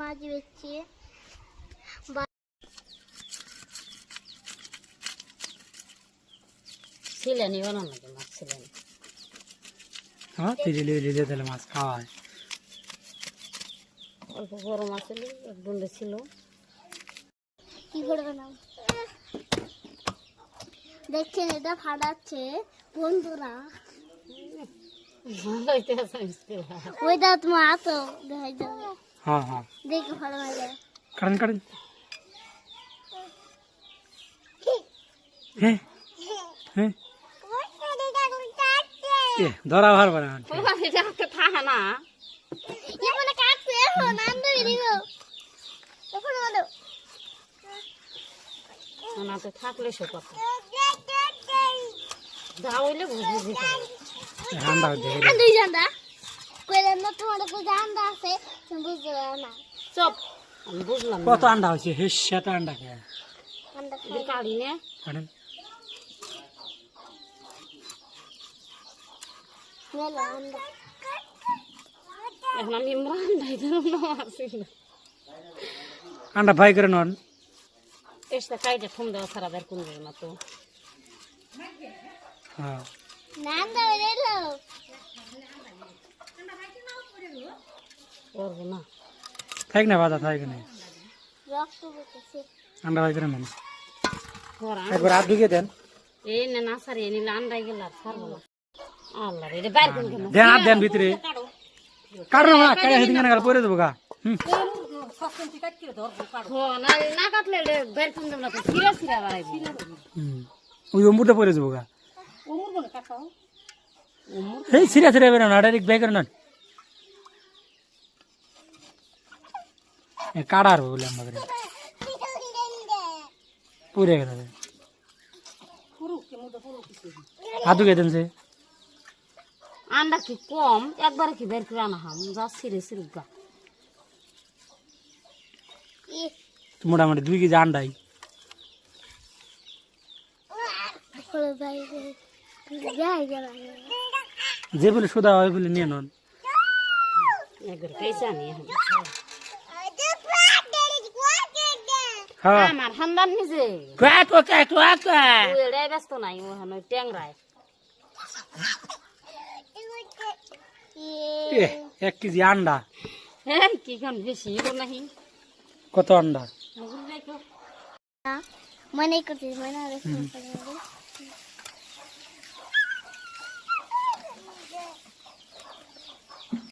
মাছ বেচছি ছিলেন বানানো নাকি মাছ ছিলেন? হ্যাঁ তিরিলি দিয়ে তাহলে মাছ খাওয়া হয়। অল্প বড় মাছ ছিল, এক দণ্ডে ছিল। কি করে বানাও দেখছেন, এটা ফাটাচ্ছে বন্ধুরা। ওই দাও তোমার হাতও দেখাই যাবে। হ্যাঁ হ্যাঁ দেখে ফাটা মারে কারেন কারেন। হ্যাঁ হ্যাঁ ধরা পারবে না। থাকে না এখানে কাটছে এখন আনতে দিব এখন বলো ওনাতে থাকলে সে কথা যা হইলে বুঝবি। ঠান্ডা দেখে দুই জানদা কইলেন না তোমার কই জানদা আছে তুমি বুঝতে পারো না। চপ আমি বুঝলাম না। কত আন্ডা হয়েছে? হেসে আন্ডা খেয়ে ঠান্ডা এদের কাড়ি নে কারেন। মেলা ঠান্ডা এখন আমি ইমরান ভাই ধরুন না আসি না আন্ডা ফ্রাই করে নন। এসে কাইটা ঠুম দেওয়া ছাড়া বের কোন যাবে না তো। হ্যাঁ নান্দা বেরেলো করবো না থাক না বাধা থাক না। রক্ত বইতেছে আন্ডা ফ্রাই করে নেন। করা একবার হাত ঢুকিয়ে দেন। এই না না সারি নিলে আন্ডাই গেল আর ছাড়বো না। আল্লাহ রে বাইর কোন কেন দেন হাত দেন ভিতরে। কাটো না কাটে সেদিন কেন পরে দেবো গা। না না কাটলে বের কোন দেব না তো সিরা সিরা বাড়াইবো। ওই অম্বুরটা পরে দেবো গা। এই সিরা সিরা বেরো না, ডাইরেক্ট ব্যাগ করে নেন। কাটার বলে আমাদের পুরে গেছে। হাত ঢুকিয়ে দেন সে। আন্ডা কি কম একবারে কি বের করে আনা হাম যা সিরে সিরে গা। মোটামুটি 2 কেজি আন্ডাই। ভাই যাই গেল যে বলে সোদা হয় বলে নিয়ে নন। একবার খাইছে আমি এখন হ্যাঁ আমার খানদান নিজে কাট ও কাট ও কাট। ওই এড়াই ব্যস্ত নাই ওখান ওই ট্যাংরায় 1 কেজি আন্ডা। হ্যাঁ কি খান বেশি তো নাহি কত আন্ডা? মনে করছিস মনে